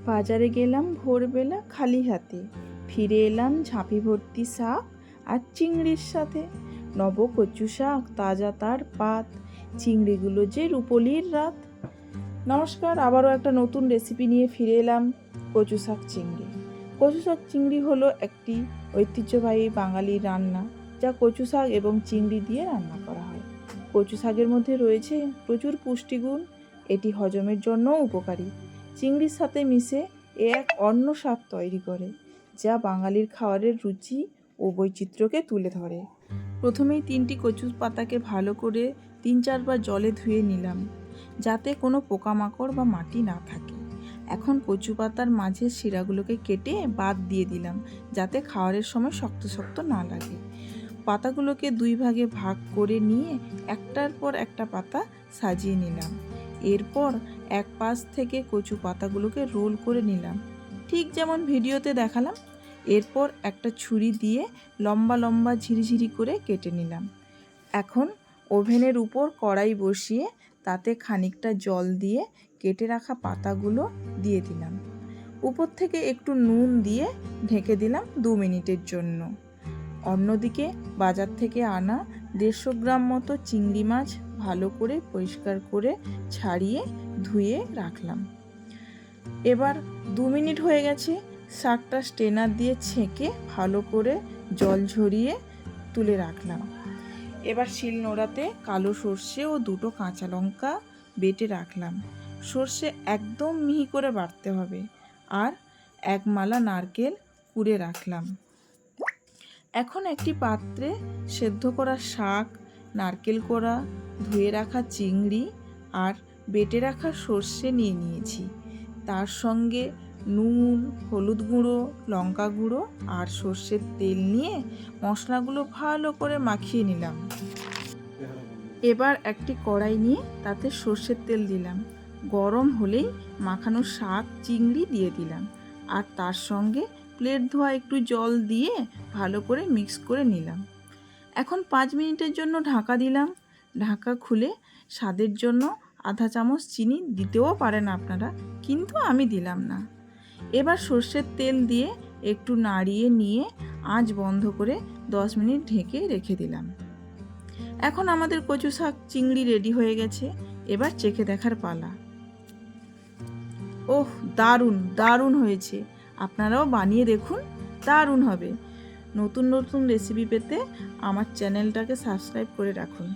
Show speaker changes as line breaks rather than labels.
বাজারে গেলাম ভোরবেলা খালি হাতে, ফিরে এলাম ঝাঁপি ভর্তি শাক আর চিংড়ির সাথে। নব কচু শাক, তাজা তার পাত, চিংড়িগুলো যে রুপোলির রাত। নমস্কার, আবারও একটা নতুন রেসিপি নিয়ে ফিরে এলাম। কচু শাক চিংড়ি। কচু শাক চিংড়ি হলো একটি ঐতিহ্যবাহী বাঙালি রান্না, যা কচু শাক এবং চিংড়ি দিয়ে রান্না করা হয়। কচু শাকের মধ্যে রয়েছে প্রচুর পুষ্টিগুণ, এটি হজমের জন্যও উপকারী। চিংড়ির সাথে মিশে এক অন্য স্বাদ তৈরি করে, যা বাঙালির খাবারের রুচি ও বৈচিত্র্যকে তুলে ধরে। প্রথমেই 3টি কচু পাতাকে ভালো করে 3-4 বার জলে ধুয়ে নিলাম, যাতে কোনো পোকামাকড় বা মাটি না থাকে। এখন কচু পাতার মাঝের শিরাগুলোকে কেটে বাদ দিয়ে দিলাম, যাতে খাওয়ারের সময় শক্ত শক্ত না লাগে। পাতাগুলোকে 2 ভাগে ভাগ করে নিয়ে একটার পর একটা পাতা সাজিয়ে নিলাম। এরপর এক পাশ থেকে কচু পাতাগুলোকে রোল করে নিলাম, ঠিক যেমন ভিডিওতে দেখালাম। এরপর একটা ছুরি দিয়ে লম্বা লম্বা ঝিরিঝিরি করে কেটে নিলাম। এখন ওভেনের উপর কড়াই বসিয়ে তাতে খানিকটা জল দিয়ে কেটে রাখা পাতাগুলো দিয়ে দিলাম। উপর থেকে একটু নুন দিয়ে ঢেকে দিলাম 2 মিনিটের জন্য। অন্যদিকে বাজার থেকে আনা 150 গ্রাম মতো চিংড়ি মাছ ভালো করে পরিষ্কার করে ছাড়িয়ে ধুয়ে রাখলাম। এবার 2 মিনিট হয়ে গেছে, শাকটা স্ট্রেনার দিয়ে ছেঁকে ভালো করে জল ঝরিয়ে তুলে রাখলাম। এবার শিলনোড়াতে কালো সর্ষে ও 2টো কাঁচা লঙ্কা বেটে রাখলাম। সর্ষে একদম মিহি করে বাটতে হবে। আর 1 মালা নারকেল কুড়ে রাখলাম। এখন একটি পাত্রে সেদ্ধ করা শাক, নারকেল কোড়া, ধুয়ে রাখা চিংড়ি আর বেটে রাখা সর্ষে নিয়ে নিয়েছি। তার সঙ্গে নুন, হলুদ গুঁড়ো, লঙ্কা গুঁড়ো আর সর্ষের তেল নিয়ে মশলাগুলো ভালো করে মাখিয়ে নিলাম। এবার একটি কড়াই নিয়ে তাতে সর্ষের তেল দিলাম। গরম হলেই মাখানো শাক, চিংড়ি দিয়ে দিলাম আর তার সঙ্গে প্লেট ধোয়া একটু জল দিয়ে ভালো করে মিক্স করে নিলাম। এখন 5 মিনিটের জন্য ঢাকা দিলাম। ঢাকা খুলে স্বাদের জন্য আধা চামচ চিনি দিতেও পারেন আপনারা, কিন্তু আমি দিলাম না। এবার সর্ষের তেল দিয়ে একটু নাড়িয়ে নিয়ে আঁচ বন্ধ করে 10 মিনিট ঢেকে রেখে দিলাম। এখন আমাদের কচু শাক চিংড়ি রেডি হয়ে গেছে। এবার চেখে দেখার পালা। ওহ, দারুণ দারুণ হয়েছে! আপনারাও বানিয়ে দেখুন, দারুণ হবে। নতুন নতুন রেসিপি পেতে আমার চ্যানেলটাকে সাবস্ক্রাইব করে রাখুন।